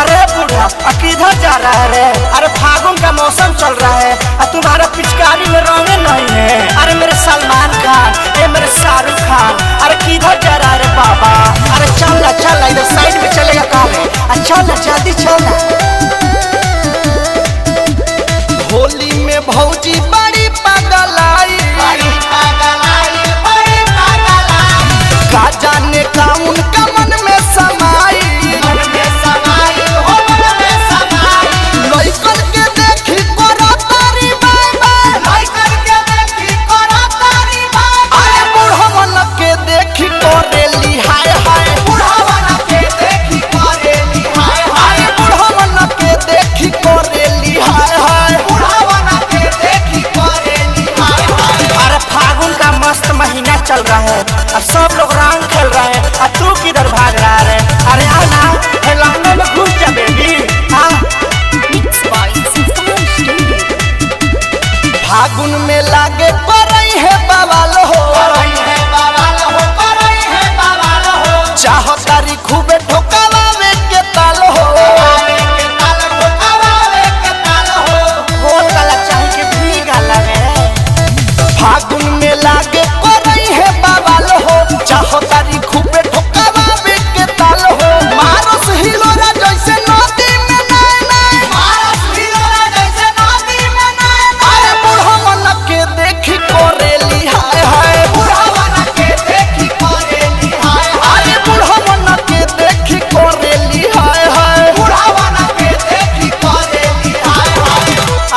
अरे बूढ़ा किधर जा रहा है रे? अरे फागुन का मौसम चल रहा है और तुम्हारा पिचकारी में रंगे नहीं है। अरे मेरे सलमान खान, ये मेरे शाहरुख खान, अरे किधर जा रहा है रे बाबा? अरे चल ना इधर साइड में चलेगा कहाँ रे? चल ना जल्दी चल ना। होली में भौजी बड़ी पागल आई, का जाने काउन का मन में समाई, लइकन के देखी करा तारी बाय बाय, अरे बुढ़वन के देखी करेली हाय हाय, अरे बुढ़वन के देखी करेली हाय हाय। अरे फागुन का मस्त महीना चल रहा है, अब सब लोग रंग खेल रहे हैं और तू किधर भाग रहा है? अरे आ ना लहंगे में घुस जा बेबी। फागुन में लागे करई है बवाल हो, चाहो तारी खूबे ठोकावे के ताल हो, गोल गला चाहे के भी गला रे। फागुन में लागे करई है बवाल हो, चाहो तारी खूबे ठोकावे के ताल हो, मारस हिलोरा जैसे नदी में नाय नाय, अरे बुढ़वन के देखी करेली हाय हाय, अरे बुढ़वन के देखी करेली हाय हाय।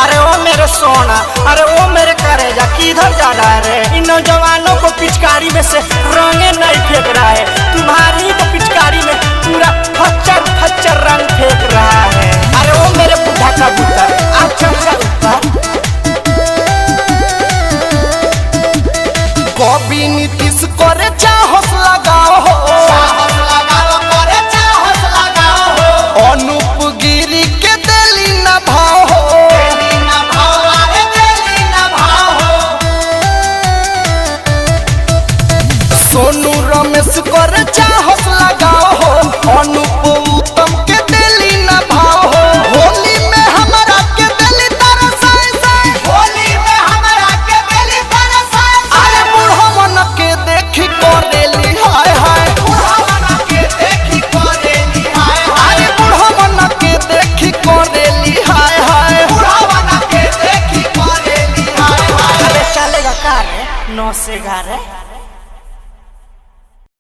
अरे ओ मेरे सोना, अरे ओ मेरे करेजा, किधर जा रहा है रे? इन नौजवानों को पिचकारी में से रंगे नहीं फेंक रहा है, तुम्हारी तो पिचकारी में पूरा फच्चर रंग फेंक रहा है। अरे ओ मेरे बुढ़ा का बुढ़ा, आप चल जा ऊपर। कवि नीतीश करे चाहस लगाओ हो, अनूप गिरी के दिली न भाव हो, सोनू रमेश करे चाहस लगाओ हो, अनूप उत्तम के दिली न भाव हो, होली में हमरा के दिली तरसाई साई, अरे बुढ़वन के देखी करेली हाय हाय, अरे बुढ़वन के देखी करेली हाय हाय। अरे चलेगा कार है 9 से 11।